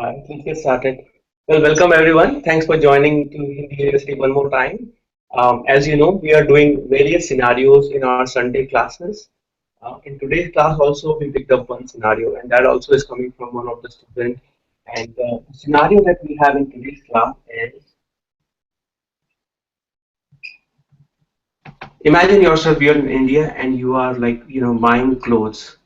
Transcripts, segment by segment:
Let's get started. Well, welcome everyone. Thanks for joining to Hindi University one more time. As you know, we are doing various scenarios in our Sunday classes. In today's class, also we picked up one scenario, and that also is coming from one of the students. And the scenario that we have in today's class is: imagine yourself you're in India and you are like buying clothes.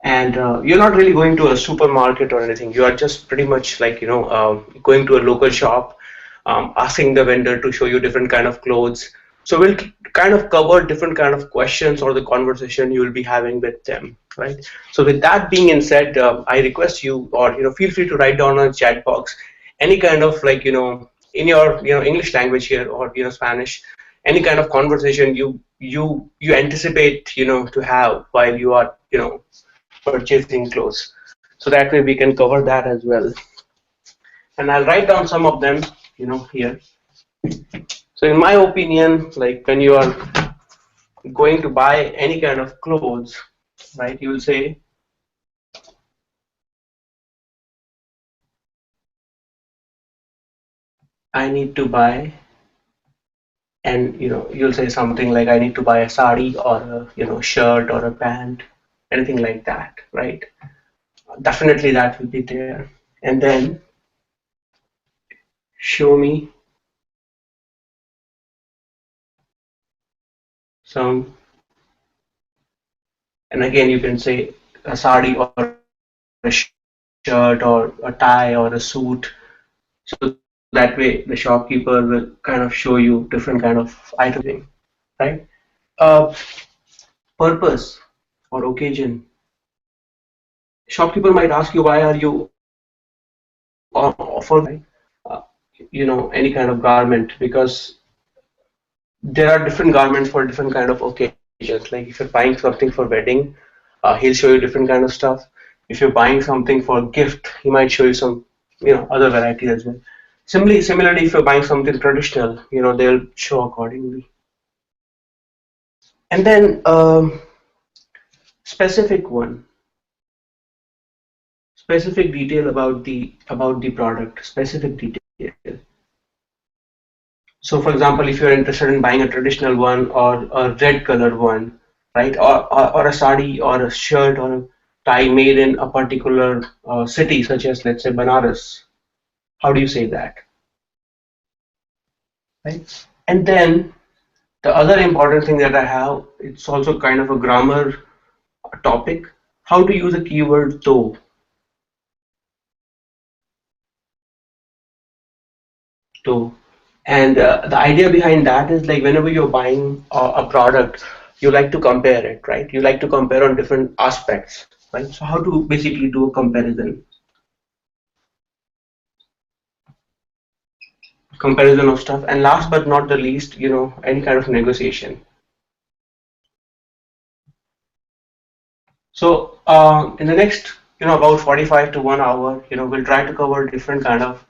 And you're not really going to a supermarket or anything. You are just pretty much like going to a local shop, asking the vendor to show you different kind of clothes. So we'll kind of cover different kind of questions or the conversation you will be having with them, right? So with that being said, I request you, or feel free to write down on the chat box any kind of like in your English language here, or Spanish, any kind of conversation you anticipate to have while you are purchasing clothes. So that way we can cover that as well. And I'll write down some of them, here. So in my opinion, like when you are going to buy any kind of clothes, right, you will say, I need to buy, and you'll say something like, I need to buy a sari or a shirt or a pant, anything like that, right? Definitely that will be there. And then show me some, and again you can say a sari or a shirt or a tie or a suit. So that way the shopkeeper will kind of show you different kind of items, right? Uh, Purpose or occasion. Shopkeeper might ask you, why are you offering any kind of garment, because there are different garments for different kind of occasions. Like if you're buying something for wedding, he'll show you different kind of stuff. If you're buying something for gift, he might show you some other variety as well. Similarly, if you're buying something traditional, they'll show accordingly. And then specific one, specific detail about the product, specific detail. So, for example, if you're interested in buying a traditional one or a red color one, right, or a sari or a shirt or a tie made in a particular city, such as let's say Banaras, how do you say that, right? And then the other important thing that I have, it's also kind of a grammar topic. How to use a keyword though. Though. And the idea behind that is like whenever you're buying a product, you like to compare it, right? You like to compare on different aspects, right? So how to basically do a comparison of stuff. And last but not the least, any kind of negotiation. So in the next, about 45 to 1 hour, we'll try to cover different kind of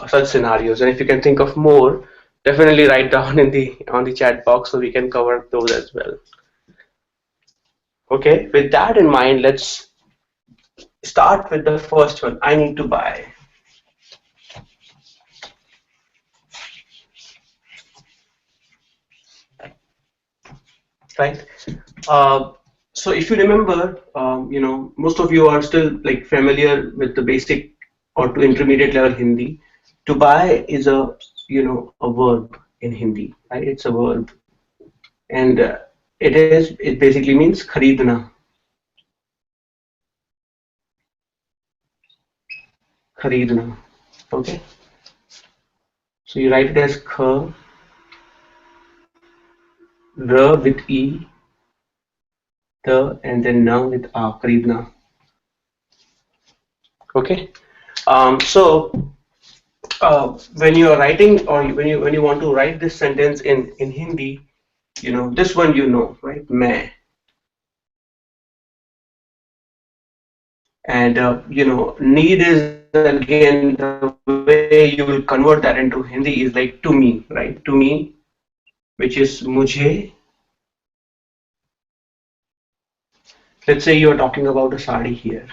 such scenarios. And if you can think of more, definitely write down in the on the chat box so we can cover those as well. Okay, with that in mind, let's start with the first one. I need to buy. Right. Uh, so if you remember, most of you are still like familiar with the basic or to intermediate level Hindi. To buy is a verb in Hindi, right? It's a verb, and it basically means kharidna, kharidna. Okay. So you write it as kha, ra with e, the, and then na with a, kharidna. Okay. So when you are writing, or when you want to write this sentence in Hindi, this one right, मैं. And need is again the way you will convert that into Hindi is like to me, right? To me, which is मुझे, Let's say you are talking about a sari here,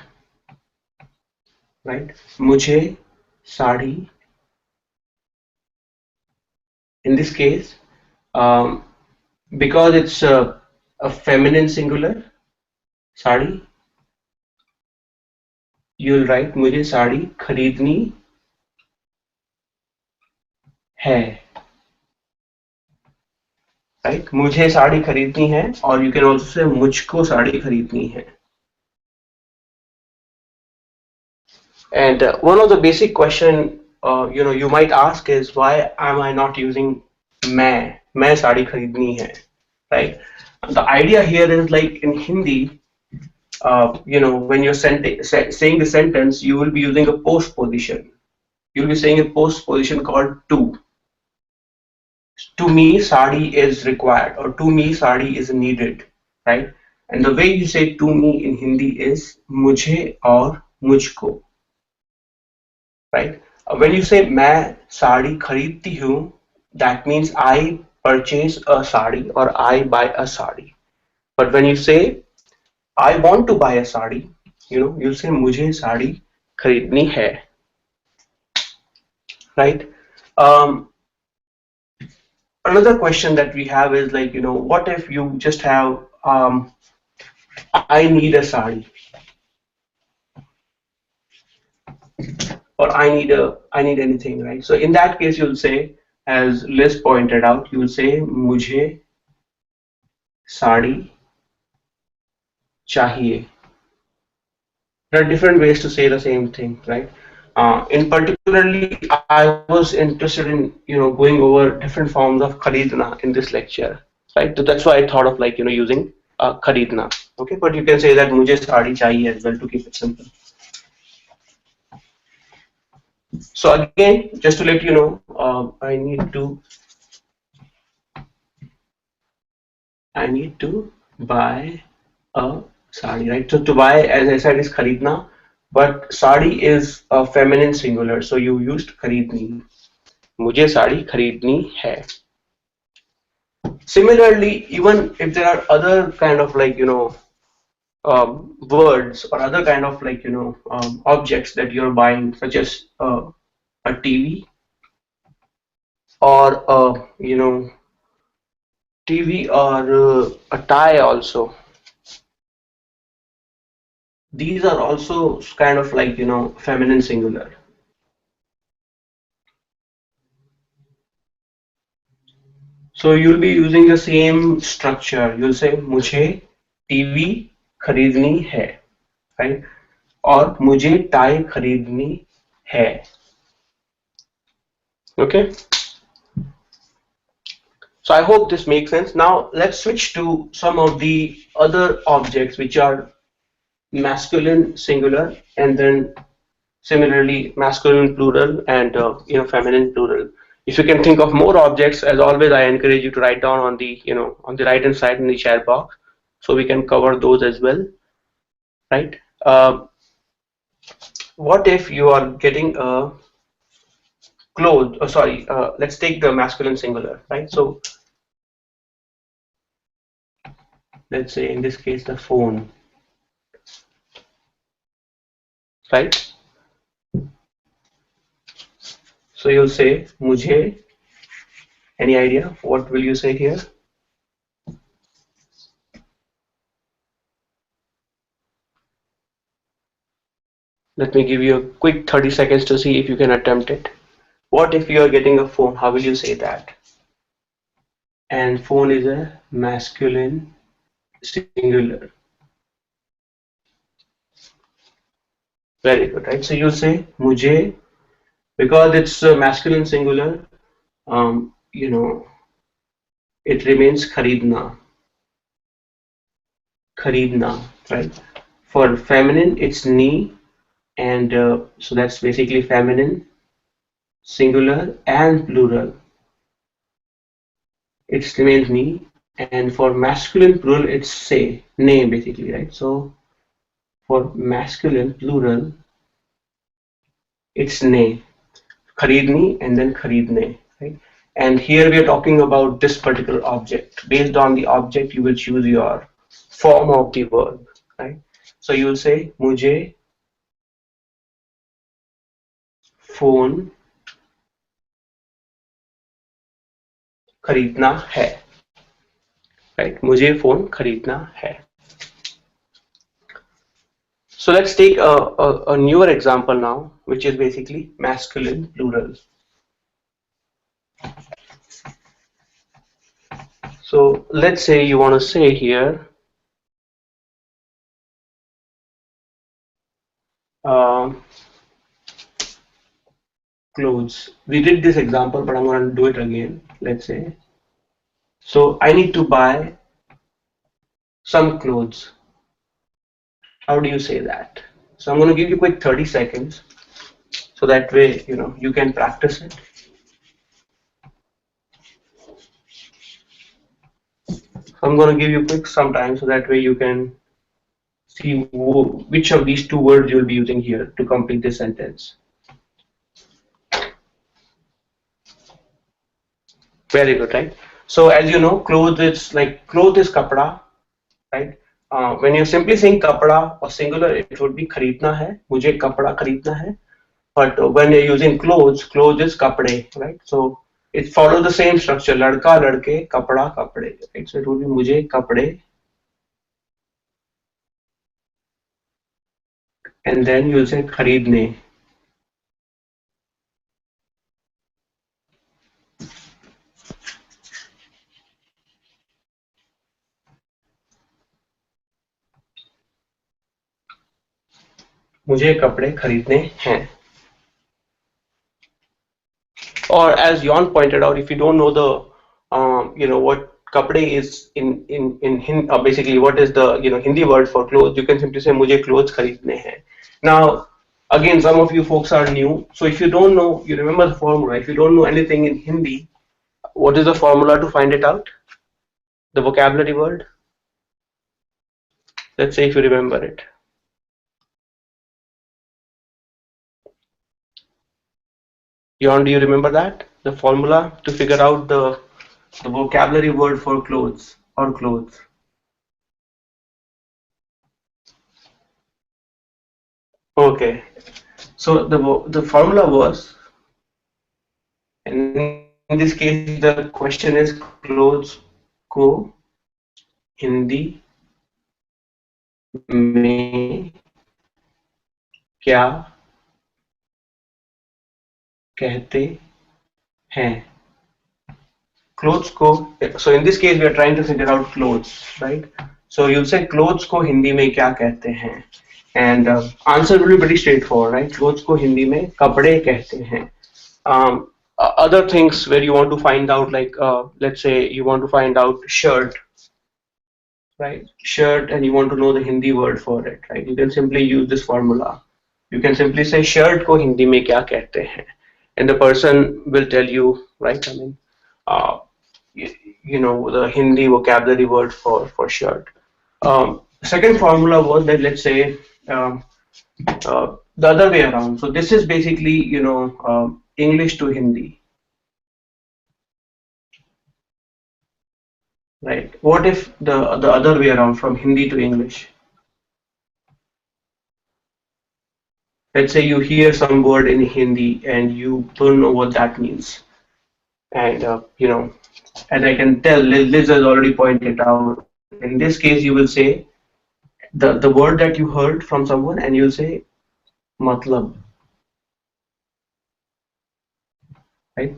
right? मुझे sari, in this case, um, because it's a feminine singular, sari, you'll write मुझे साड़ी खरीदनी है, right? मुझे साड़ी खरीदनी है, और you can also say मुझको साड़ी खरीदनी है. And one of the basic question you might ask is, why am I not using मैं साड़ी खरीदनी है, right? The idea here is, like in Hindi, when you're saying the sentence, you will be using a post position. You'll be saying a post position called to. To me, sari is required, or to me, sari is needed, right? And the way you say to me in Hindi is मुझे और मुझको, right? When you say मैं साड़ी खरीदती हूँ, that means I purchase a sari or I buy a sari. But when you say I want to buy a sari, you say मुझे साड़ी खरीदनी है, right? Another question that we have is, like, what if you just have I need a sari, or I need anything, right? So in that case, you'll say, as Liz pointed out, you'll say मुझे साड़ी चाहिए. There are different ways to say the same thing, right? In particularly, I was interested in going over different forms of kharidna in this lecture, right? So that's why I thought of, like, using kharidna. Okay, but you can say that mujhe saadi chahiye as well, to keep it simple. So again, just to let you know, I need to buy a sari, right? So to buy, as I said, is kharidna, but sari is a feminine singular, so you used kharidni. मुझे साड़ी खरीदनी है. Similarly, even if there are other kind of, like, words or other kind of, like, objects that you're buying, such as a TV, or TV, or a tie also. These are also kind of, like, feminine singular. So you'll be using the same structure. You'll say मुझे TV खरीदनी है, right? और मुझे tie खरीदनी है. Okay. So I hope this makes sense. Now let's switch to some of the other objects which are masculine singular, and then similarly masculine plural, and feminine plural. If you can think of more objects, as always, I encourage you to write down on the right hand side in the chat box, so we can cover those as well, right? What if you are getting a clothes? Oh, sorry. Let's take the masculine singular, right? So let's say in this case the phone, right? So you'll say मुझे. Any idea what will you say here? Let me give you a quick 30 seconds to see if you can attempt it. What if you are getting a phone? How will you say that? And phone is a masculine singular. Very good, right? So you'll say मुझे, because it's a masculine singular, it remains खरीदना, right? For feminine, it's ni, and so that's basically feminine singular and plural. It remains ni, and for masculine plural, it's say, ne, basically, right? So for masculine plural, it's ne, kharidni, and then kharidne, right? And here we are talking about this particular object. Based on the object, you will choose your form of the verb. right? So you'll say मुझे phone खरीदना है, right? मुझे phone खरीदना है. So let's take a newer example now, which is basically masculine plural. So let's say you want to say here, um, clothes. We did this example, but I'm going to do it again. Let's say, so I need to buy some clothes. How do you say that? So I'm going to give you a quick 30 seconds, so that way you can practice it. So I'm going to give you quick some time, so that way you can see which of these two words you'll be using here to complete this sentence. Very good, right? So as you know, clothes, it's like cloth is kapda, right? When you're simply saying kapda or singular, it would be खरीदना है, मुझे कपड़ा खरीदना है. But when you're using clothes, clothes is kapde, right? So it follows the same structure, लड़का लड़के कपड़ा कपड़े, right? So it would be मुझे कपड़े, and then you'll say खरीदने. मुझे कपड़े खरीदने हैं. Or as Jon pointed out, if you don't know the what kapde is basically what is the Hindi word for clothes, you can simply say मुझे clothes खरीदने हैं. Now again, some of you folks are new, so if you don't know, you remember the formula. If you don't know anything in Hindi, what is the formula to find it out? The vocabulary word. Let's say if you remember it. Jon, do you remember that? The formula to figure out the vocabulary word for clothes or clothes. Okay. So the formula was, and in this case the question is clothes को हिंदी में क्या कहते हैं? Clothes को, so in this case we are trying to figure out clothes, right? So you'll say clothes को हिंदी में क्या कहते हैं? And answer will be pretty straightforward, right? Clothes को हिंदी में कपड़े कहते हैं. Other things where you want to find out, like let's say you want to find out shirt, right? Shirt, and you want to know the Hindi word for it, right? You can simply use this formula. You can simply say shirt को हिंदी में क्या कहते हैं, and the person will tell you, right? I mean, the Hindi vocabulary word for shirt. Second formula was that, let's say the other way around. So this is basically English to Hindi, right? What if the other way around, from Hindi to English? Let's say you hear some word in Hindi and you don't know what that means, and as I can tell, Liz has already pointed out. In this case, you will say the word that you heard from someone, and you'll say matlab, right?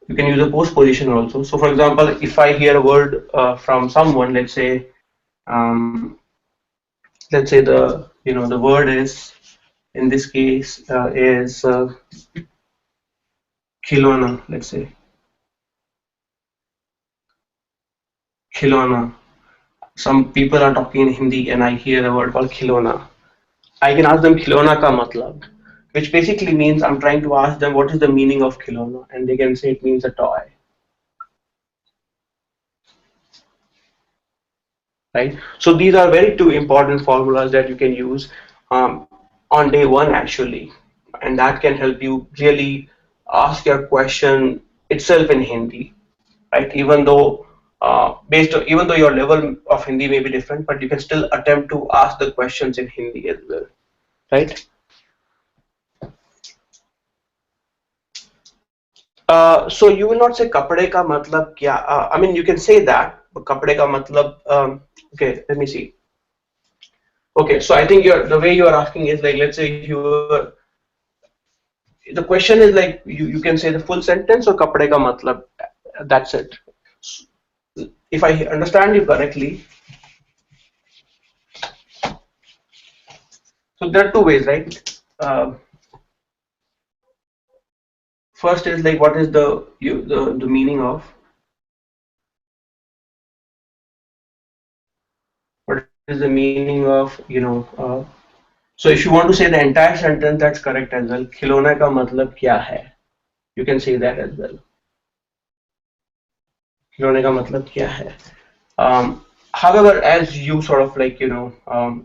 You can use a postposition also. So, for example, if I hear a word from someone, um, let's say the word is, in this case, is khilona. Let's say khilona. Some people are talking in Hindi, and I hear a word called khilona. I can ask them khilona ka matlab, which basically means I'm trying to ask them what is the meaning of khilona, and they can say it means a toy. Right? So these are very two important formulas that you can use on day one actually, and that can help you really ask your question itself in Hindi, right? Even though based on, even though your level of Hindi may be different, but you can still attempt to ask the questions in Hindi as well, right? So you will not say kapde ka matlab kya. I mean, you can say that, but kapde ka matlab. Okay, let me see. Okay, so I think the way you are asking is like, let's say you were, the question is like, you can say the full sentence or kapde ka matlab. That's it. If I understand you correctly, so there are two ways, right? First is like, what is the meaning of, what is the meaning of, so if you want to say the entire sentence, that's correct as well. खिलौने का मतलब क्या है? You can say that as well. खिलौने का मतलब क्या है? However, as you sort of like,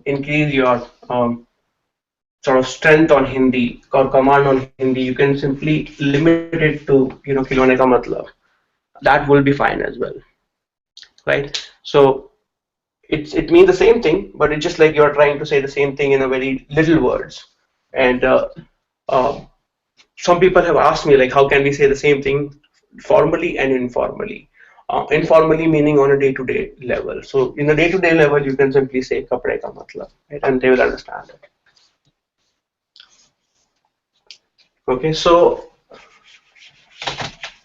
increase your sort of strength on Hindi or command on Hindi, you can simply limit it to, खिलौने का मतलब. That will be fine as well, right? So it means the same thing, but it's just like you're trying to say the same thing in a very little words. And uh, some people have asked me like, how can we say the same thing formally and informally? Informally meaning on a day-to-day level. So in a day-to-day level, you can simply say kapde ka matlab, right? And they will understand it. Okay, so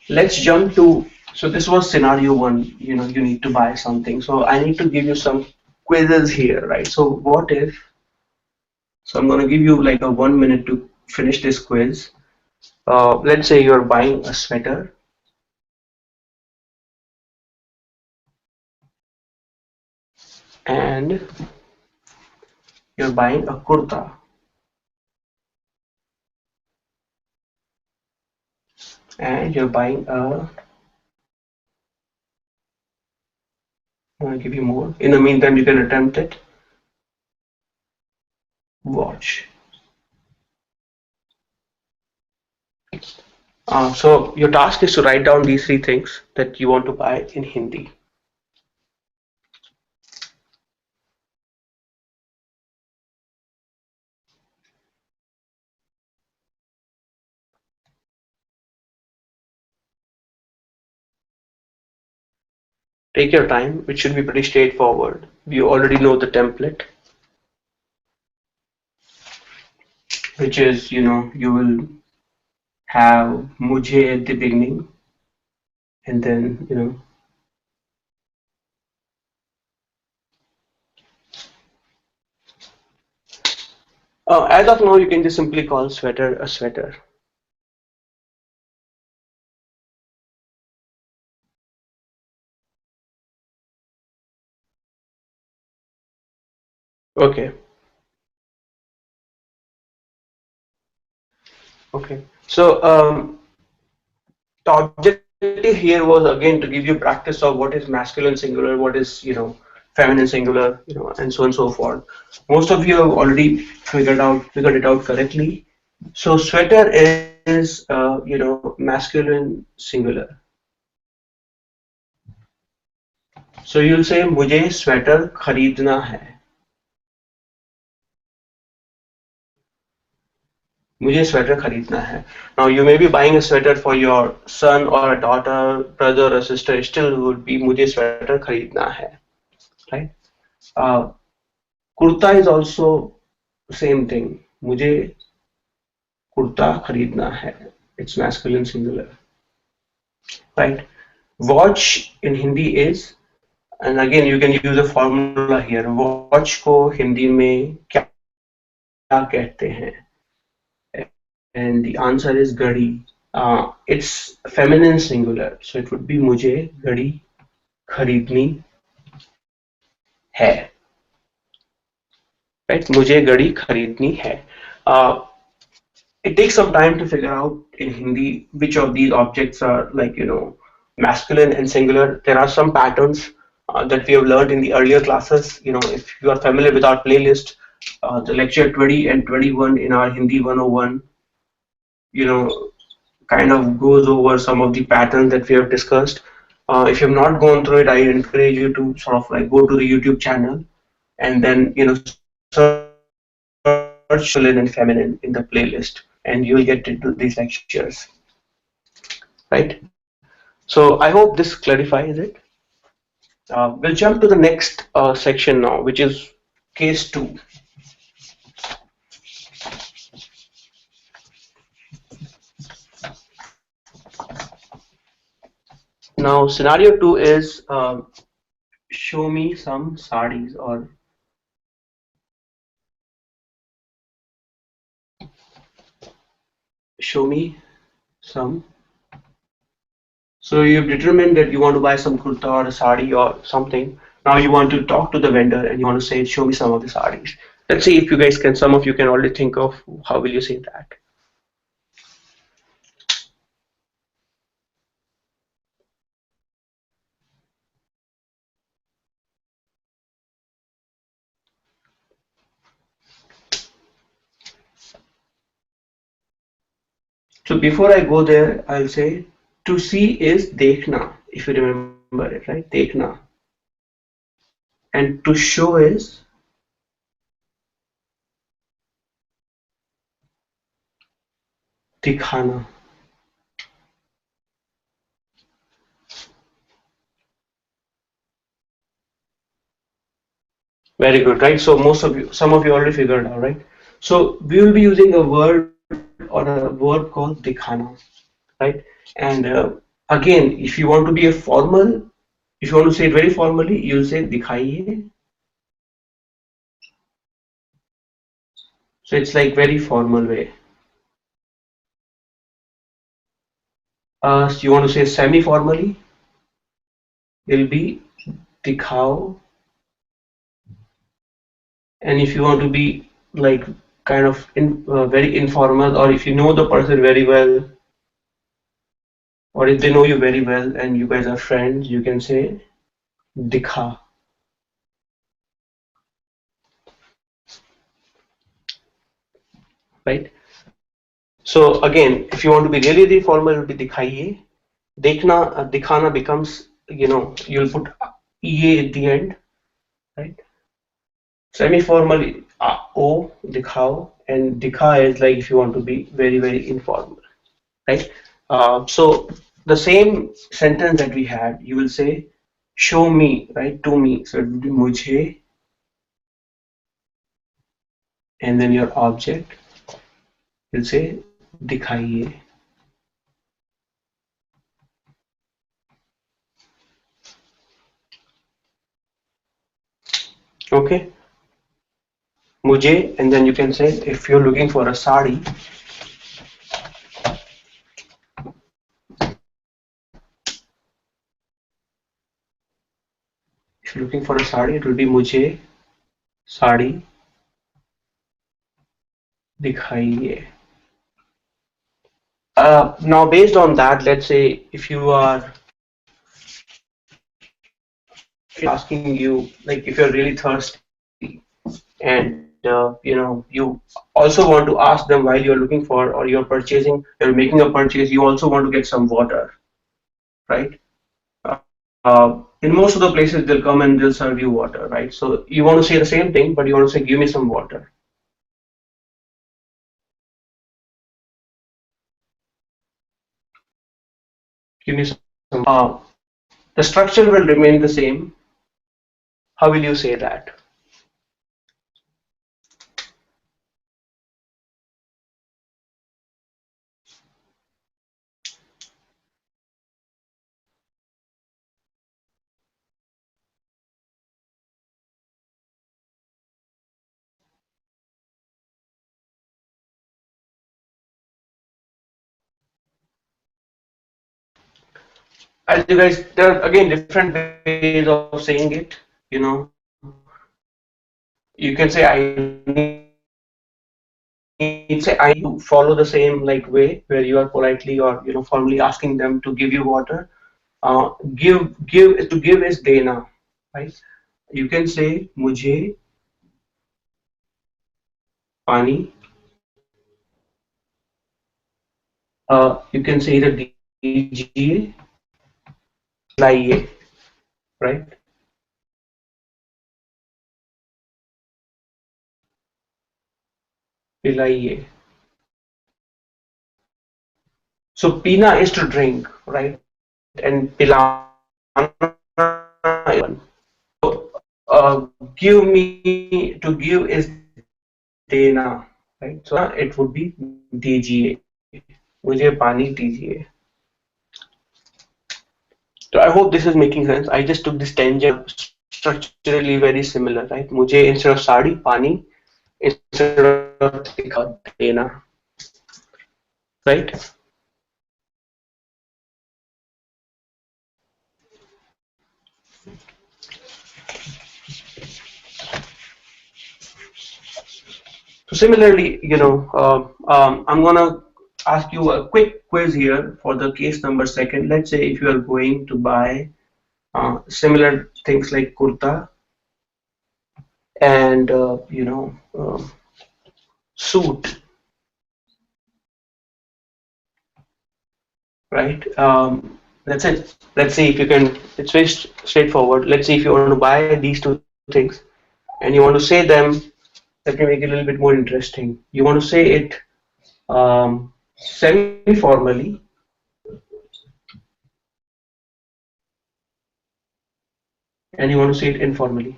let's jump to, so this was scenario one, you need to buy something. So I need to give you some quizzes here, right? So what if, so I'm going to give you like a 1 minute to finish this quiz. Let's say you're buying a sweater and you're buying a kurta and you're buying a, I'm going to give you more. In the meantime, you can attempt it. Watch. So your task is to write down these three things that you want to buy in Hindi. Take your time, which should be pretty straightforward. You already know the template, which is, you will have mujhe at the beginning, and then, as of now, you can just simply call sweater a sweater. Okay. Okay. So the objective here was again to give you practice of what is masculine singular, what is, feminine singular, and so on and so forth. Most of you have already figured it out correctly. So sweater is, masculine singular. So you'll say मुझे sweater खरीदना है. मुझे sweater खरीदना है. Now you may be buying a sweater for your son or a daughter, brother or sister. Still would be मुझे sweater खरीदना है, right? Kurta is also same thing. मुझे कुर्ता खरीदना है. It's masculine singular, right? Watch in Hindi is, and again you can use a formula here. Watch को हिंदी में क्या कहते हैं? And the answer is घड़ी. It's feminine singular, so it would be मुझे घड़ी खरीदनी है, right? मुझे घड़ी खरीदनी है. It takes some time to figure out in Hindi which of these objects are like, masculine and singular. There are some patterns that we have learned in the earlier classes. If you are familiar with our playlist, the lecture 20 and 21 in our Hindi 101, kind of goes over some of the patterns that we have discussed. If you've not gone through it, I encourage you to sort of like go to the YouTube channel and then search masculine and feminine in the playlist, and you will get into these lectures, right? So I hope this clarifies it. We'll jump to the next section now, which is case 2. Now scenario 2 is show me some sarees, or show me some. So you've determined that you want to buy some kurta or a sari or something. Now you want to talk to the vendor and you want to say, show me some of the saris. Let's see if you guys can, some of you can already think of how will you say that. So before I go there, I'll say to see is dekhna, if you remember it, right? Dekhna. And to show is dikhana. Very good, right? So most of you, some of you already figured out, right? So we will be using a word or a verb called dikhana, right? And again, if you want to be a formal, if you want to say it very formally, you'll say dikhaiye. So it's like very formal way. So you want to say semi-formally, it'll be dikhao. And if you want to be like kind of very informal, or if you know the person very well, or if they know you very well and you guys are friends, you can say dikha, right? So again, if you want to be really, really formal, it will be dikhaiye. Dekhna, dikhana becomes, you'll put ye at the end, right? Semi-formal, o, dikhao, and dikha is like if you want to be very, very informal, right? So the same sentence that we had, you will say, show me, right? To me. So it will be mujhe, and then your object will say dikhaiye. Okay, mujhe, and then you can say if you're looking for a sari, if you're looking for a sari, it will be mujhe sari dikhaiye. Now, based on that, let's say if you are asking you, like if you're really thirsty and you also want to ask them while you're looking for, or you're making a purchase, you also want to get some water, right? In most of the places, they'll come and they'll serve you water, right? So you want to say the same thing, but you want to say, give me some water. Give me some. The structure will remain the same. How will you say that? As you guys, there are again different ways of saying it. You know, you can say I need, say I need, you follow the same like way where you are politely or formally asking them to give you water. Give is dena, right? You can say mujhe pani. You can say either dijiye Pilaiye, right? Pilaiye. So pina is to drink, right? And pilana is give me to give is dena, right? So it would be dijiye. मुझे पानी दीजिए. So I hope this is making sense. I just took this tangent structurally very similar, right? मुझे instead of sari पानी instead of देना, right? So similarly, I'm gonna ask you a quick quiz here for the case number second. Let's say if you are going to buy similar things like kurta and suit, right? Let's say if you can, it's very straightforward. Let's say if you want to buy these two things and you want to say them, let me make it a little bit more interesting. You want to say it semi-formally and you want to say it informally.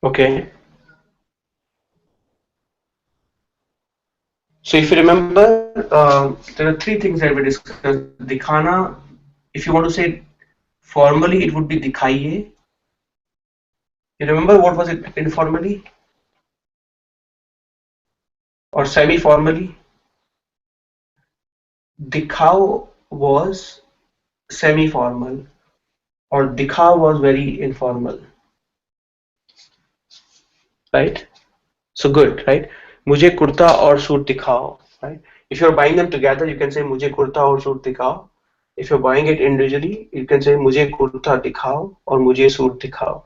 Okay. So if you remember, there are three things that we discussed. Dikhana, if you want to say formally, it would be dikhaiye. You remember what was it informally or semi-formally? Dikhao was semi-formal or dikha was very informal, right? So good, right? मुझे कुर्ता और suit दिखाओ, right? If you're buying them together, you can say मुझे कुर्ता और suit दिखाओ. If you're buying it individually, you can say मुझे कुर्ता दिखाओ और मुझे सूट दिखाओ.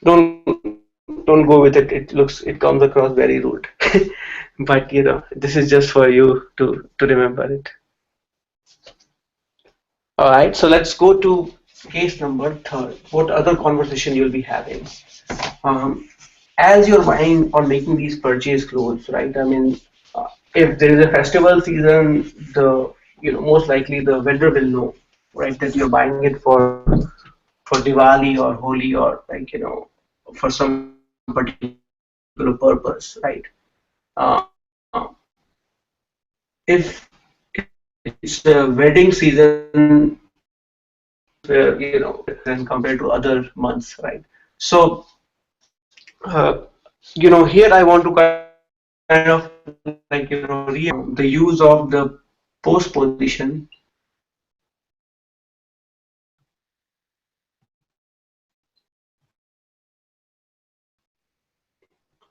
Don't don't go with it. It comes across very rude. But this is just for you to remember it. All right, so let's go to case number third. What other conversation you'll be having? Um, as you're buying or making these purchase clothes, right? I mean, if there is a festival season, the most likely the vendor will know, right, that you're buying it for Diwali or Holi or like for some particular purpose, right? Uh, if it's a wedding season, where than compared to other months, right? So uh, here I want to kind of like the use of the postposition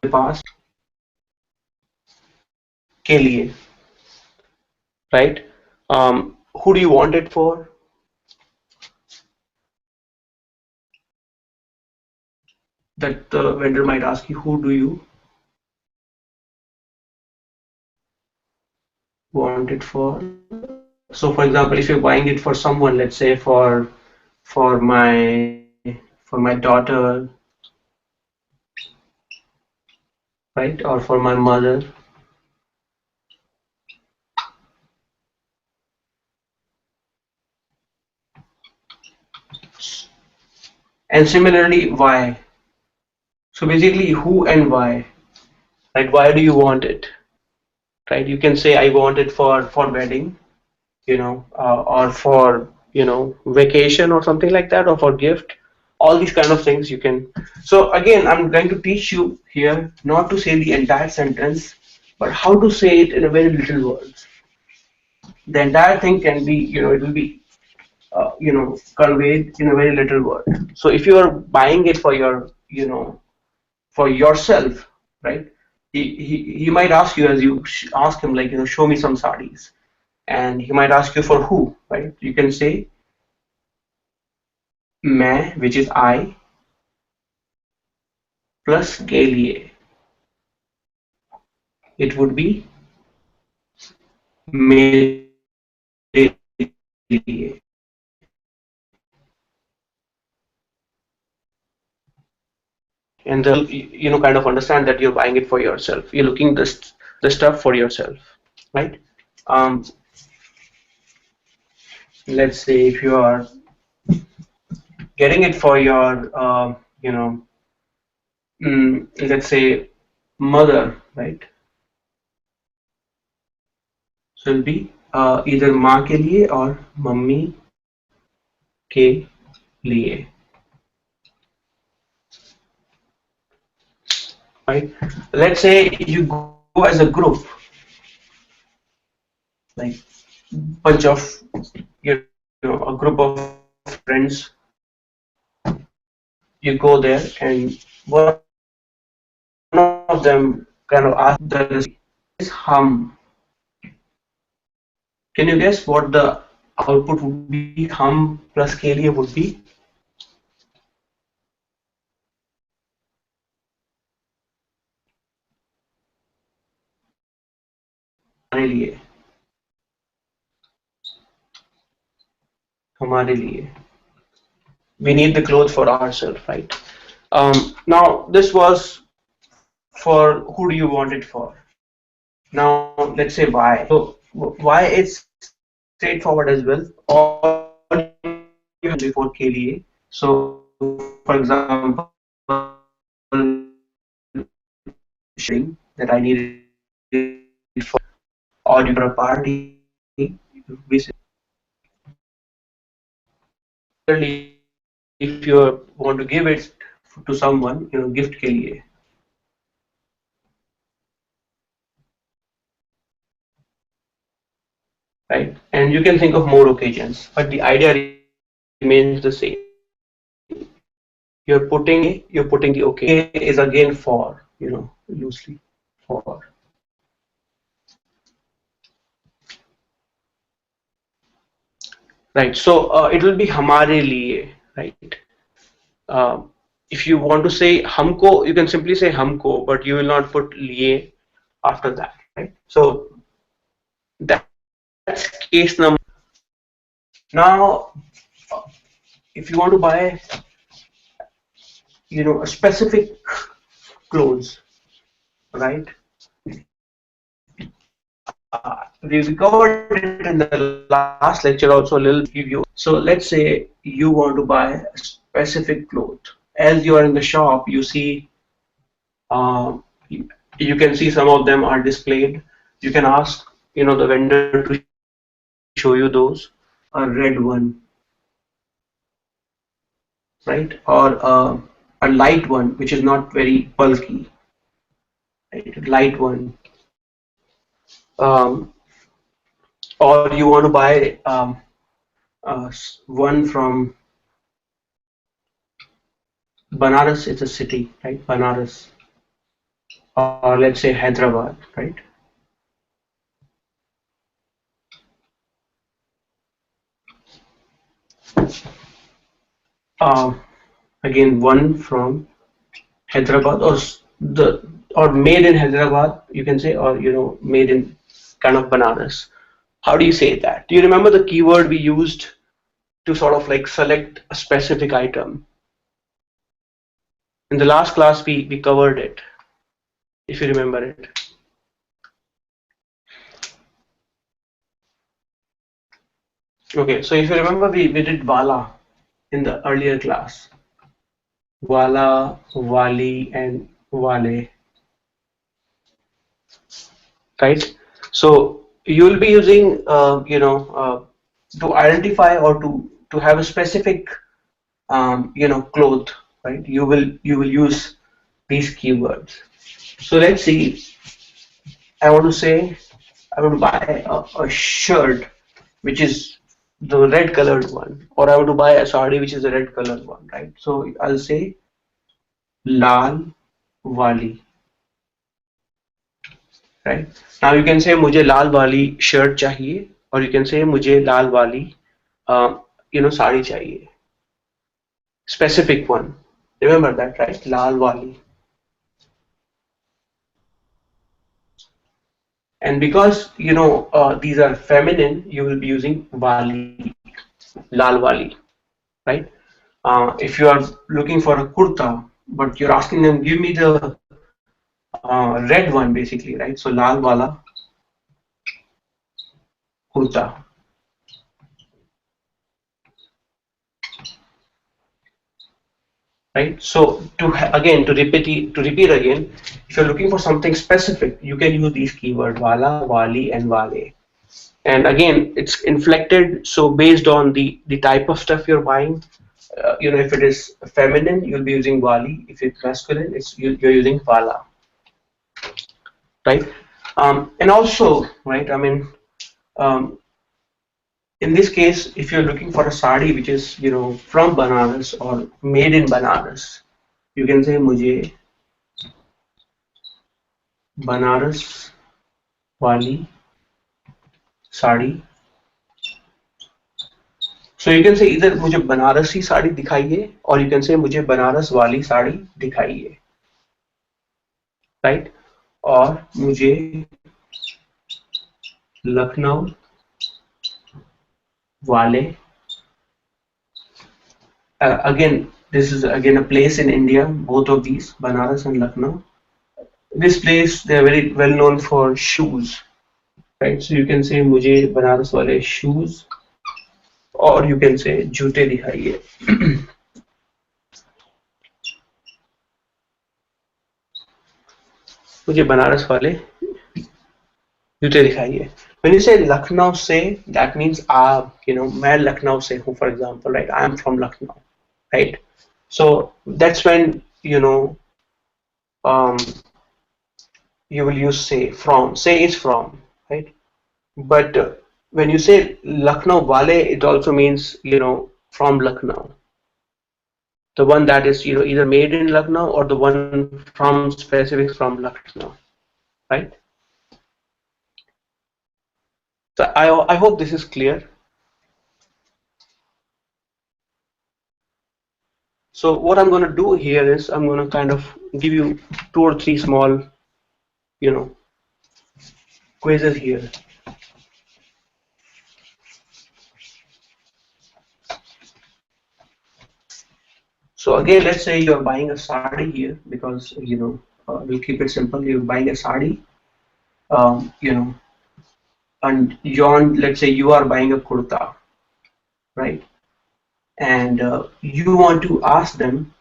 in the past के लिए, right? Who do you want it for? That the vendor might ask you, who do you want it for? So, for example, if you're buying it for someone, let's say for my for my daughter, right, or for my mother, and similarly, why? So basically, who and why, right? Why do you want it, right? You can say I want it for wedding, or for vacation or something like that, or for gift. All these kind of things you can. So again, I'm going to teach you here not to say the entire sentence, but how to say it in a very little words. The entire thing can be, it will be conveyed in a very little word. So if you are buying it for your, for yourself, right? He might ask you, as you ask him, like, show me some sarees, and he might ask you for who, right? You can say मैं, which is I, plus के लिए. It would be मेरे लिए. And kind of understand that you're buying it for yourself. You're looking the stuff for yourself, right? Um, let's say if you are getting it for your, let's say mother, right? So it'll be either माँ के लिए or mummy के लिए, right? Let's say you go as a group, like bunch of, a group of friends. You go there, and one of them kind of asks the is hum. Can you guess what the output would be? Hum plus के लिए would be हमारे लिए, हमारे लिए. We need the clothes for ourselves, right? Now this was for who do you want it for. Now let's say why. So why is straightforward as well. All you have before के लिए. So for example, that I need it for, or you for a party. Basically, if you want to give it to someone, gift के लिए. Right? And you can think of more occasions, but the idea remains the same. You're putting the okay is again for, loosely for. Right. So it will be हमारे लिए, right? If you want to say हमको, you can simply say हमको, but you will not put लिए after that, right? So that's case number. Now, if you want to buy, a specific clothes, right? We covered it in the last lecture also a little preview. So let's say you want to buy a specific cloth. As you are in the shop, you see, you can see some of them are displayed. You can ask, the vendor to show you those. A red one, right? Or a light one, which is not very bulky, right? A light one. Or you want to buy one from Banaras. It's a city, right? Banaras, or let's say Hyderabad, right? Again, one from Hyderabad, or made in Hyderabad, you can say, or made in kind of Banaras. How do you say that? Do you remember the keyword we used to sort of like select a specific item? In the last class, we covered it, if you remember it. Okay, so if you remember, we did Wala in the earlier class. Wala, Wali, and Wale. Right? So you'll be using, to identify or to have a specific, cloth, right? You will use these keywords. So let's see. I want to buy a shirt which is the red colored one, or I want to buy a sari which is a red colored one, right? So I'll say lal wali, right? Now you can say मुझे लाल वाली shirt चाहिए, or you can say मुझे लाल वाली साड़ी चाहिए. Specific one. Remember that, right? Lal wali. And because these are feminine, you will be using wali, lal wali, right? If you are looking for a kurta, but you're asking them, give me the red one, basically, right? So lal wala kurta, right? So again to repeat again, if you're looking for something specific, you can use these keywords wala, wali, and wale. And again, it's inflected, so based on the type of stuff you're buying, if it is feminine, you'll be using wali. If it's masculine, you're using wala, right? And also, right, I mean, um, in this case, if you're looking for a sari which is from Banaras or made in Banaras, you can say mujhe Banaras wali sari. So you can say either मुझे बनारसी साड़ी दिखाइए, or you can say मुझे बनारस वाली साड़ी दिखाइए, right? और मुझे लखनऊ वाले, again this is again a place in India, both of these, Banaras and Lucknow. This place, they are very well known for shoes, right? So you can say मुझे बनारस वाले shoes, or you can say जूते दिखाइए. मुझे बनारस वाले जूते दिखाइए. When you say Lucknow से, that means मैं लखनऊ से हूँ, for example, right? I am from Lucknow, right? So that's when um, you will use say. From, say is from, right? But when you say Lucknow wale, it also means from Lucknow, the one that is either made in Lucknow or the one from specific from Lucknow, right? So I hope this is clear. So what I'm going to do here is I'm going to kind of give you two or three small you know quizzes here. So again, let's say you're buying a sari here, because we'll keep it simple. You're buying a sari, um, you know, and let's say you are buying a kurta, right? And you want to ask them,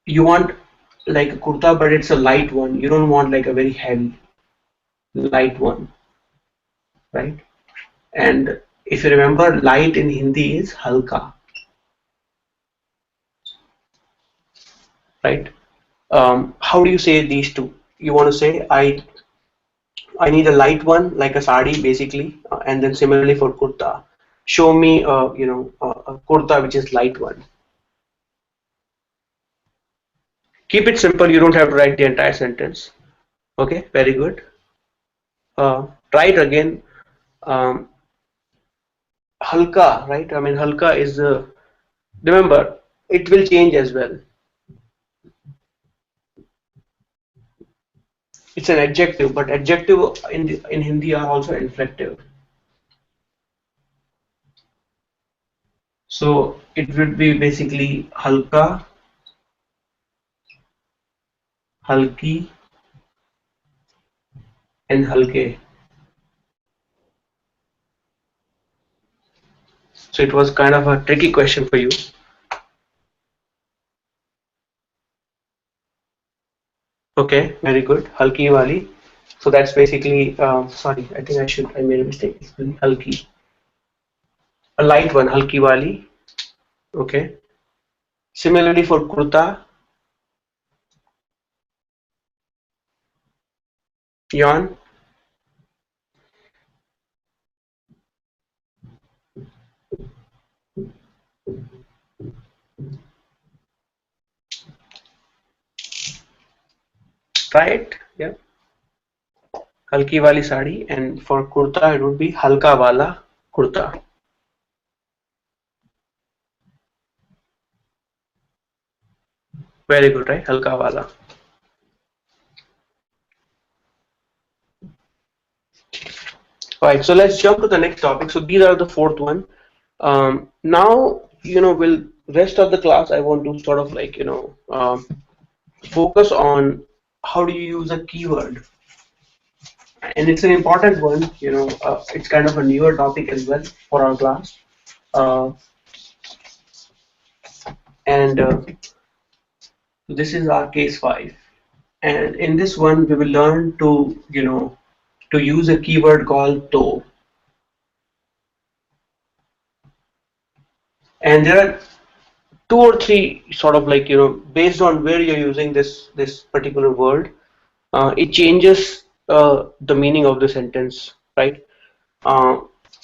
you want like a kurta, but it's a light one. You don't want like a very heavy, light one, right? And if you remember, light in Hindi is halka, right? How do you say these two? You want to say I need a light one like a sari basically, and then similarly for kurta, show me a kurta which is light one. Keep it simple. You don't have to write the entire sentence. Okay, very good. Try it again. Um, halka, right? I mean, halka is remember, it will change as well. It's an adjective, but adjective in Hindi are also inflective. So it would be basically halka, halki, and halke. So it was kind of a tricky question for you. Okay, very good. Halki wali. So that's basically, sorry, I think I made a mistake. It's really halki. A light one, halki wali. Okay. Similarly for kurta, yarn. Try it. Yeah. Halki wali sari, and for kurta it would be halka wala kurta. Very good, right? Halka wala. Right. So let's jump to the next topic. So these are the fourth one. Now we'll rest of the class. I want to sort of like focus on how do you use a keyword, and it's an important one. It's kind of a newer topic as well for our class. Uh, and This is our case 5, and in this one we will learn to use a keyword called to. And there are two or three sort of like based on where you're using this particular word, it changes the meaning of the sentence, right? uh,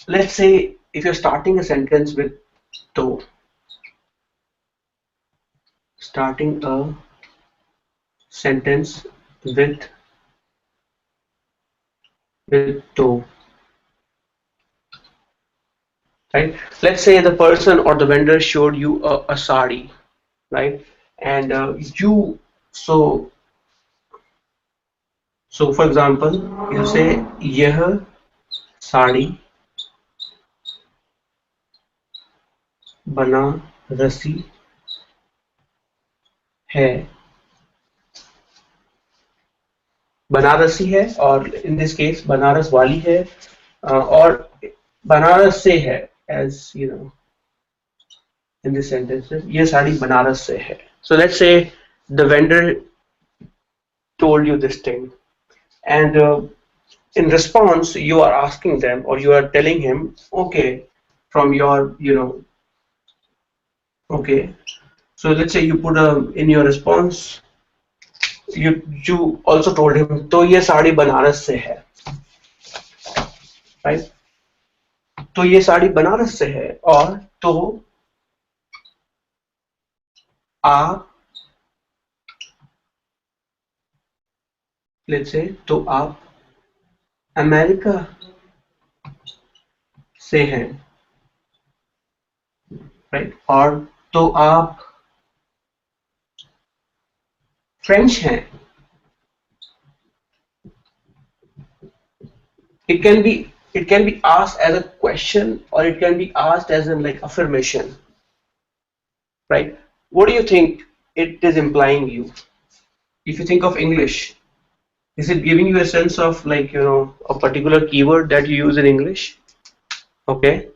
let's say if you're starting a sentence with to, starting a sentence with to, right? Let's say the person or the vendor showed you a sari, right? And you so so for example, you say यह साड़ी बनारसी है, बनारसी है, और in this case Banaras वाली है, और बनारस से है, as you know in this sentence ये साड़ी बनारस से है. So let's say the vendor told you this thing, and in response you are asking them, or you are telling him, okay, from your okay, so let's say you put in your response, you also told him तो ये साड़ी बनारस से है, right? तो ये साड़ी बनारस से है, और तो आप, let's say तो आप अमेरिका से हैं, राइट? और तो आप फ्रेंच हैं. It can be asked as a question, or it can be asked as in like affirmation, right? What do you think it is implying you? If you think of English, is it giving you a sense of like a particular keyword that you use in English? Okay,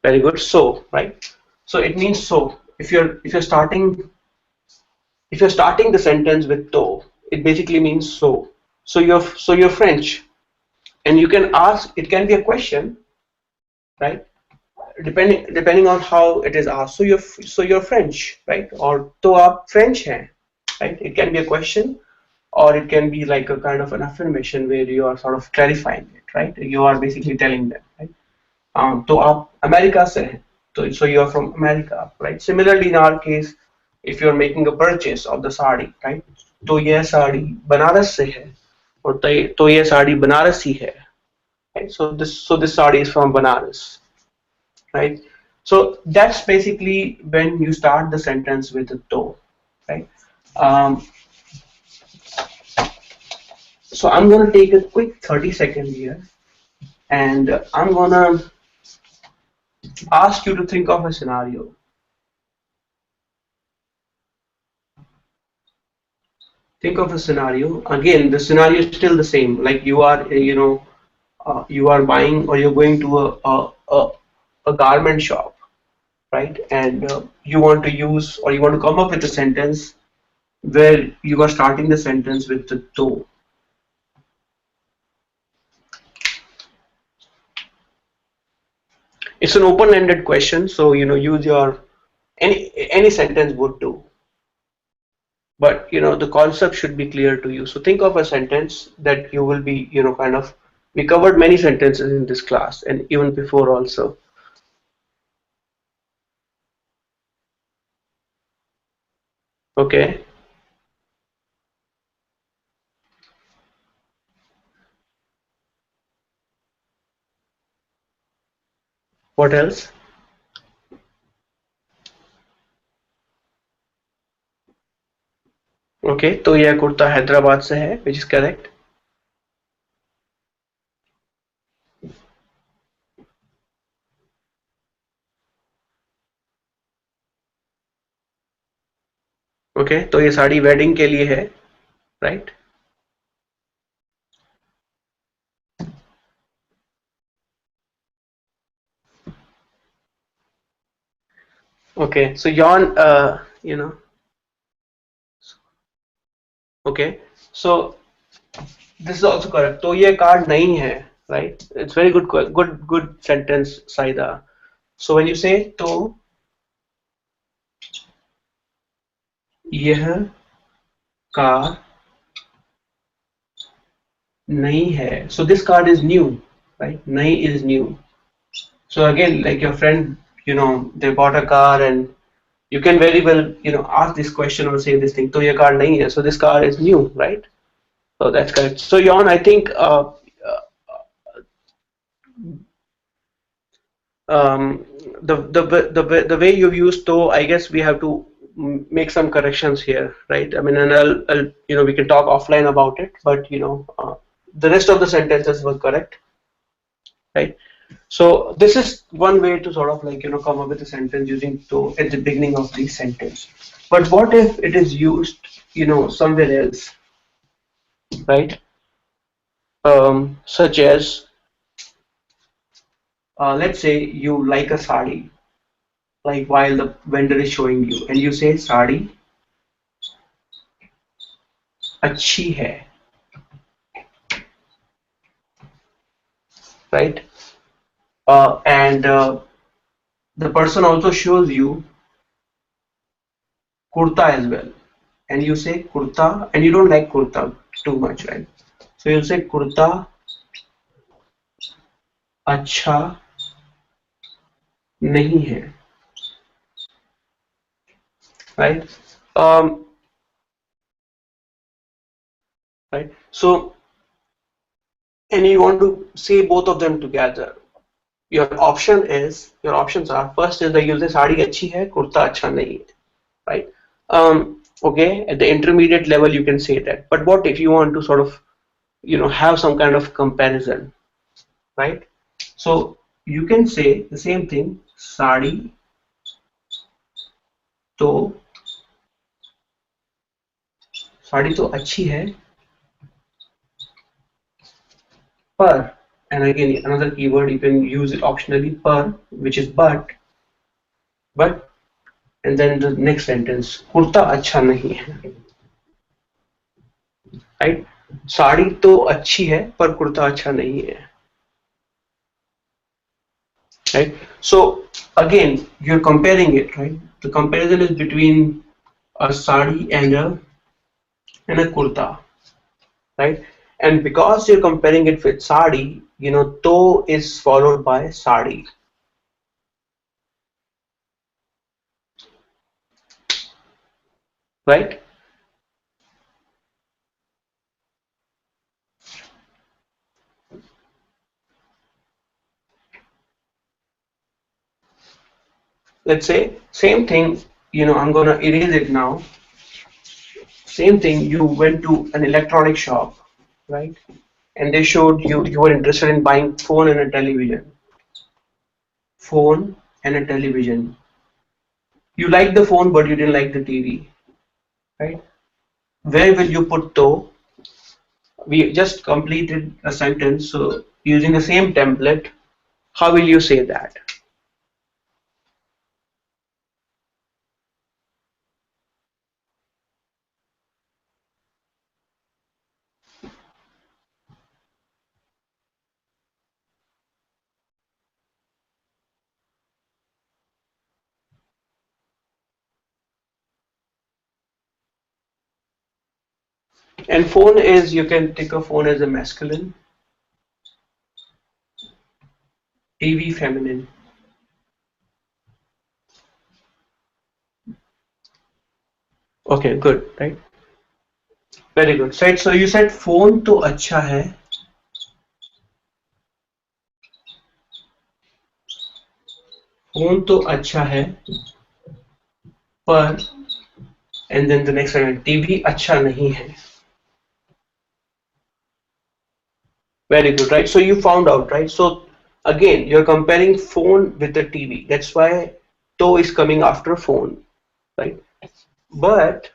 very good. So, right? So it means so. If you're starting the sentence with to, it basically means so. So you're French, and you can ask. It can be a question, right? Depending on how it is asked. So you're French, right? Or to aap French hain, right? It can be a question, or it can be like a kind of an affirmation where you are sort of clarifying it, right? You are basically telling them, right? तो आप America से हैं, so you are from America, right? Similarly, in our case, if you are making a purchase of the sari, right? तो यह साड़ी बनारस से है, और तो यह साड़ी बनारसी है, right? So this sari is from Banaras, right? So that's basically when you start the sentence with a to, right? Um, so I'm gonna take a quick 30-second here, and I'm gonna ask you to think of a scenario. Think of a scenario. Again, the scenario is still the same. Like you are, you are buying, or you're going to a garment shop, right? And you want to use, or you want to come up with a sentence where you are starting the sentence with the to. It's an open-ended question, so use your any sentence would do. But the concept should be clear to you. So think of a sentence that you will be kind of, we covered many sentences in this class and even before also. Okay, What else? Okay, तो यह कुर्ता हैदराबाद से है, which is correct. Okay, तो ये sari wedding के लिए है, right. Okay, so Yon, you know, okay, so this is also correct. तो ये कार्ड नहीं है, right. It's very good, good good sentence, Saida. So when you से, तो यह कार नहीं है. So this card is new, right? Nahi is new. So again, like your friend, they bought a car, and you can very well, ask this question or say this thing. So your car nahi hai. So this car is new, right? So that's correct. So Jan, I think um, the way you've used though, I guess we have to make some corrections here, right? I mean, and I'll we can talk offline about it, but the rest of the sentences were correct, right? So this is one way to sort of like come up with a sentence using to at the beginning of the sentence. But what if it is used somewhere else, right? Such as let's say you like a sari, like while the vendor is showing you, and you say sari अच्छी है, right? And the person also shows you kurta as well, and you say kurta, and you don't like kurta too much, right? So you'll say kurta अच्छा नहीं है, right? um, right, so, and you want to say both of them together. Your options are, first is that you say sari अच्छी है, कुर्ता अच्छा नहीं है, right? Okay, at the intermediate level you can say that, but what if you want to sort of have some kind of comparison, right? So you can say the same thing, sari तो साड़ी तो अच्छी है, per, and again another keyword you can use it optionally, per, which is but, and then the next sentence, kurta अच्छा नहीं है, right? Sari तो अच्छी है पर कुर्ता अच्छा नहीं है, right? So again you're comparing it, right? The comparison is between a sari and a kurta, right? And because you're comparing it with sari, to is followed by sari, right? Let's say same thing, I'm gonna erase it now. Same thing, you went to an electronic shop, right? And they showed you were interested in buying phone and a television. Phone and a television. You liked the phone but you didn't like the TV, right? Where will you put though? We just completed a sentence, so using the same template, how will you say that? And phone is, you can take a phone as a masculine, TV feminine. Okay, good, right? Very good. So you said phone तो अच्छा है, phone तो अच्छा है पर, and then the next one, TV अच्छा नहीं है. Very good, right? So you found out, right? So again, you're comparing phone with the TV. That's why to is coming after phone, right? But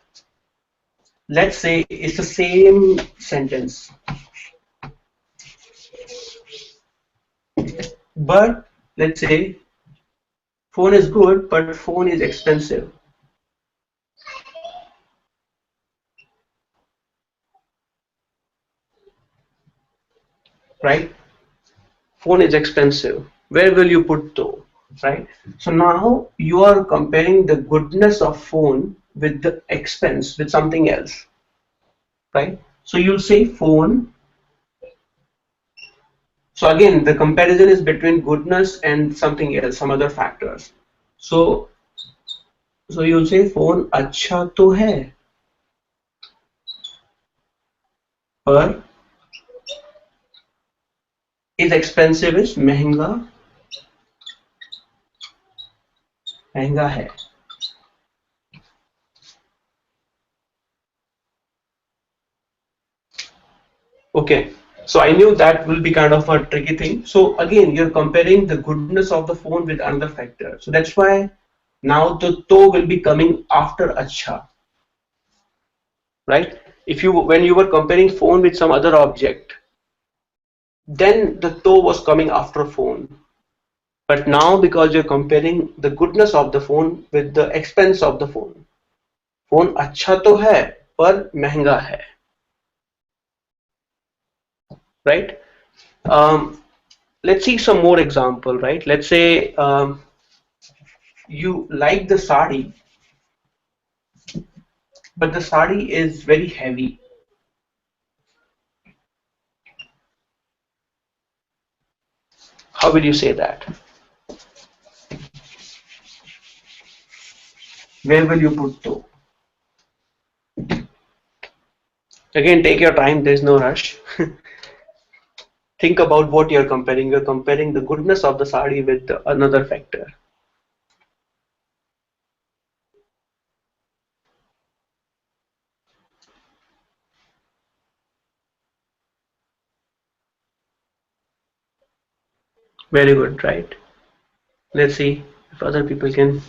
let's say it's the same sentence, but let's say phone is good, but phone is expensive, right? Phone is expensive. Where will you put to, right? So now you are comparing the goodness of phone with the expense with something else, right? So you'll say phone. So again, the comparison is between goodness and something else, some other factors. So so you'll say phone अच्छा तो है पर is expensive is महंगा महंगा है. Okay. So I knew that will be kind of a tricky thing. So again, you're comparing the goodness of the phone with another factor. So that's why now the to will be coming after acha, right? If you when you were comparing phone with some other object, then the to was coming after phone. But now because you're comparing the goodness of the phone with the expense of the phone, phone अच्छा तो है पर महंगा है, right? Let's see some more example, right? Let's say you like the sari, but the sari is very heavy. How will you say that? Where will you put to? Again, take your time. There's no rush. Think about what you're comparing. You're comparing the goodness of the sari with another factor. Very good, right? Let's see if other people can.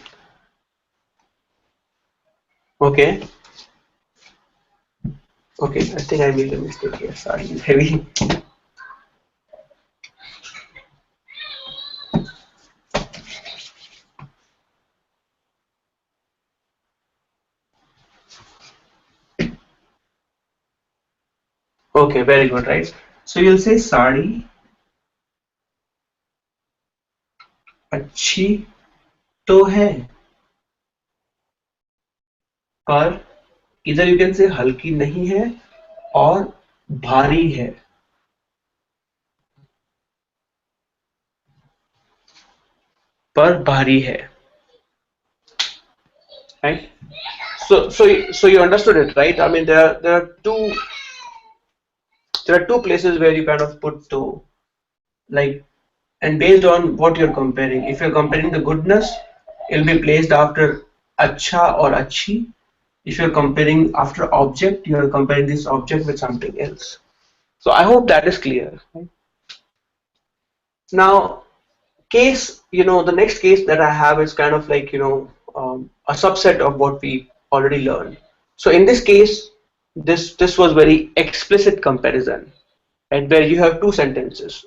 Okay. Okay, I think I made a mistake here. Sorry, it's heavy. Okay, very good, right? So you'll say sari अच्छी तो है पर, इधर you can say हल्की नहीं है और भारी है, पर भारी है, right? So you understood it, right? I mean there are two places where you kind of put to, like, and based on what you're comparing. If you're comparing the goodness, it'll be placed after acha or achhi. If you're comparing after object, you're comparing this object with something else. So I hope that is clear, right? Now, the next case that I have is kind of like, a subset of what we already learned. So in this case, this was very explicit comparison, right, where you have two sentences,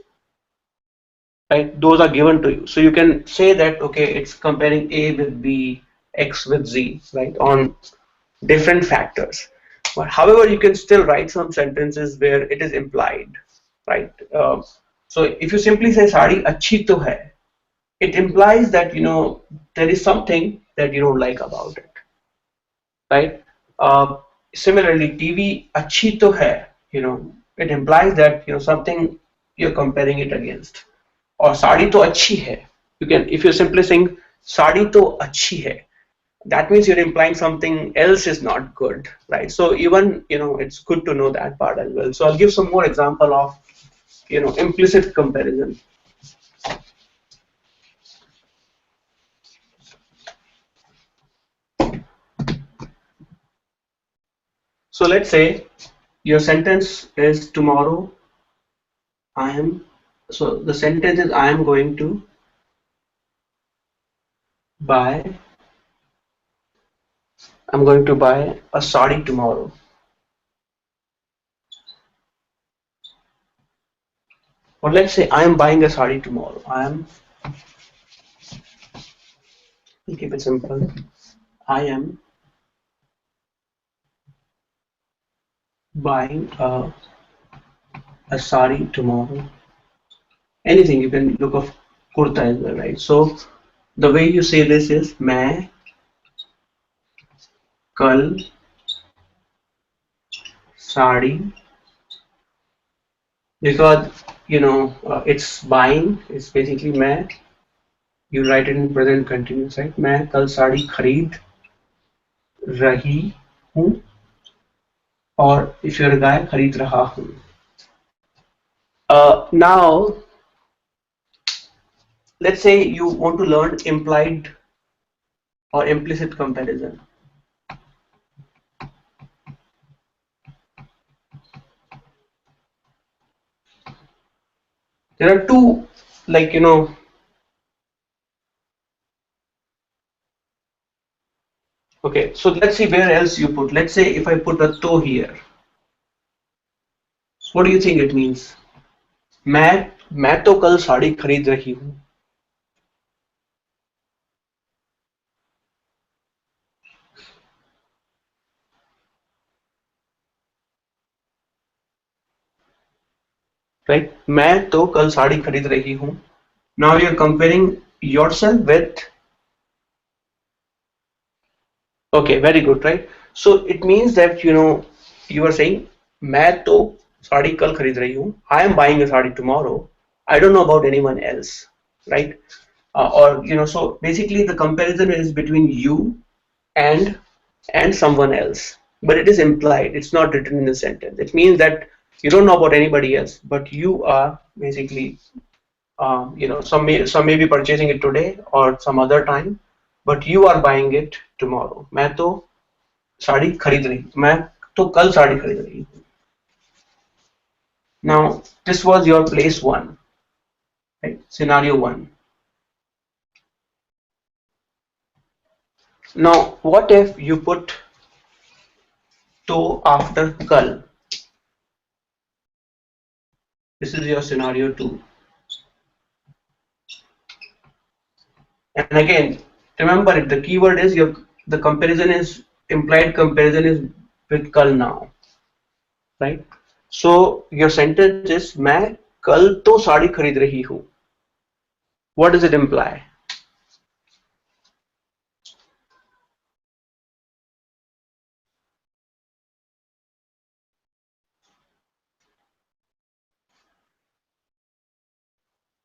right? Those are given to you. So you can say that, okay, it's comparing A with B, X with Z, right, on different factors. But however, you can still write some sentences where it is implied, right? So if you simply say sari achhi to hai, it implies that there is something that you don't like about it, right? Similarly, TV achhi to hai, it implies that something you're comparing it against. Or sari to achhi hai. If you're simply saying sari to achhi hai, that means you're implying something else is not good, right? So even it's good to know that part as well. So I'll give some more example of implicit comparison. So let's say your sentence is tomorrow I am, so the sentence is I am going to buy, I'm going to buy a sari tomorrow. Or let's say I am buying a sari tomorrow. We'll keep it simple. I am buying a sari tomorrow. Anything, you can look of kurta as well, right? So the way you say this is मैं कल sari, because it's buying, it's basically मैं, you write it in present continuous, right? मैं कल साड़ी खरीद रही हूँ, or if you're a guy, खरीद रहा हूँ. Now let's say you want to learn implied or implicit comparison. There are two, like okay, so let's see where else you put. Let's say if I put a to here, what do you think it means? मैं तो कल साड़ी खरीद रही हूँ. Right? मैं तो कल साड़ी खरीद रही हूँ. Now you're comparing yourself with. Okay, very good, right? So it means that you are saying मैं तो साड़ी कल खरीद रही हूँ. I am buying a sari tomorrow. I don't know about anyone else, right? Or so basically the comparison is between you and someone else, but it is implied. It's not written in a sentence. It means that you don't know about anybody else, but you are basically some may be purchasing it today or some other time, but you are buying it tomorrow. मैं तो साड़ी खरीद रही, मैं तो कल साड़ी खरीद रही हूँ. Now this was your place one, right? Scenario one. Now what if you put to after kal? This is your scenario two. And again, remember the keyword is the comparison is implied comparison is with kal now, right? So your sentence is मैं कल तो साड़ी खरीद रही हूँ. What does it imply?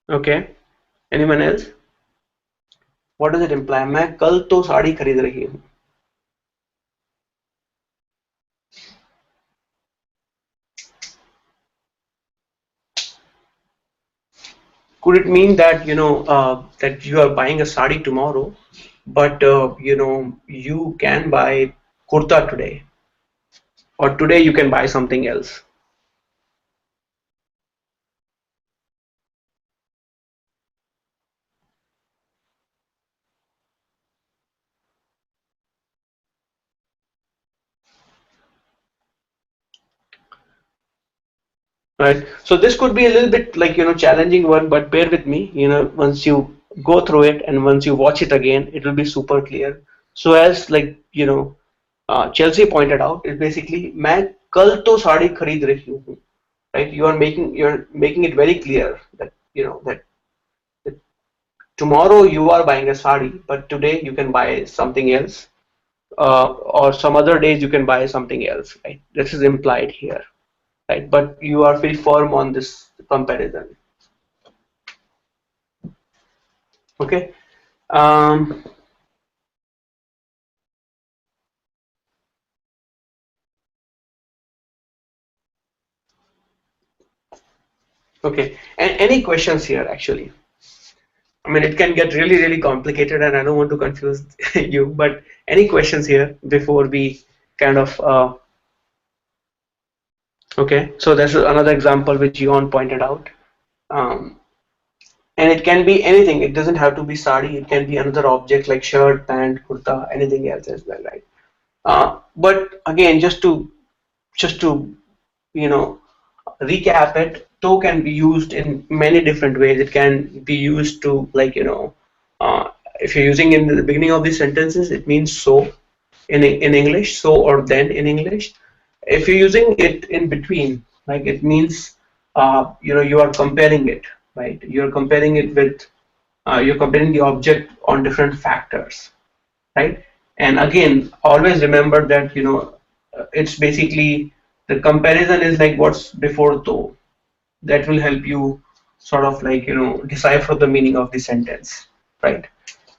Okay. Anyone else? What does it imply? मैं कल तो साड़ी खरीद रही हूँ. Could it mean that that you are buying a sari tomorrow, but you can buy kurta today, or today you can buy something else? Right. So this could be a little bit like challenging one, but bear with me. Once you go through it and once you watch it again, it will be super clear. So as like Chelsea pointed out, it's basically मैं कल तो साड़ी खरीद रही हूँ. Right? You're making it very clear that that tomorrow you are buying a sari, but today you can buy something else, or some other days you can buy something else. Right? This is implied here. Right, but you are very firm on this comparison. Okay. um, okay, and any questions here? Actually, I mean, it can get really complicated and I don't want to confuse you, but any questions here before we kind of Okay, so that's another example which Yon pointed out. Um, and it can be anything. It doesn't have to be sari. It can be another object like shirt, pant, kurta, anything else as well, right? But again, just to you know recap it, to can be used in many different ways. It can be used to uh, if you're using in the beginning of these sentences, it means so in English, so or then in English. If you're using it in between, like it means you are comparing it, right? You're comparing it with you're comparing the object on different factors, right? And again, always remember that it's basically the comparison is like what's before though. That will help you sort of decipher the meaning of the sentence, right?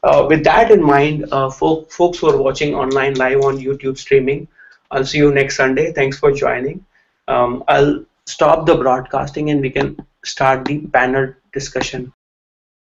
With that in mind, folks who are watching online live on YouTube streaming, I'll see you next Sunday. Thanks for joining. I'll stop the broadcasting and we can start the panel discussion.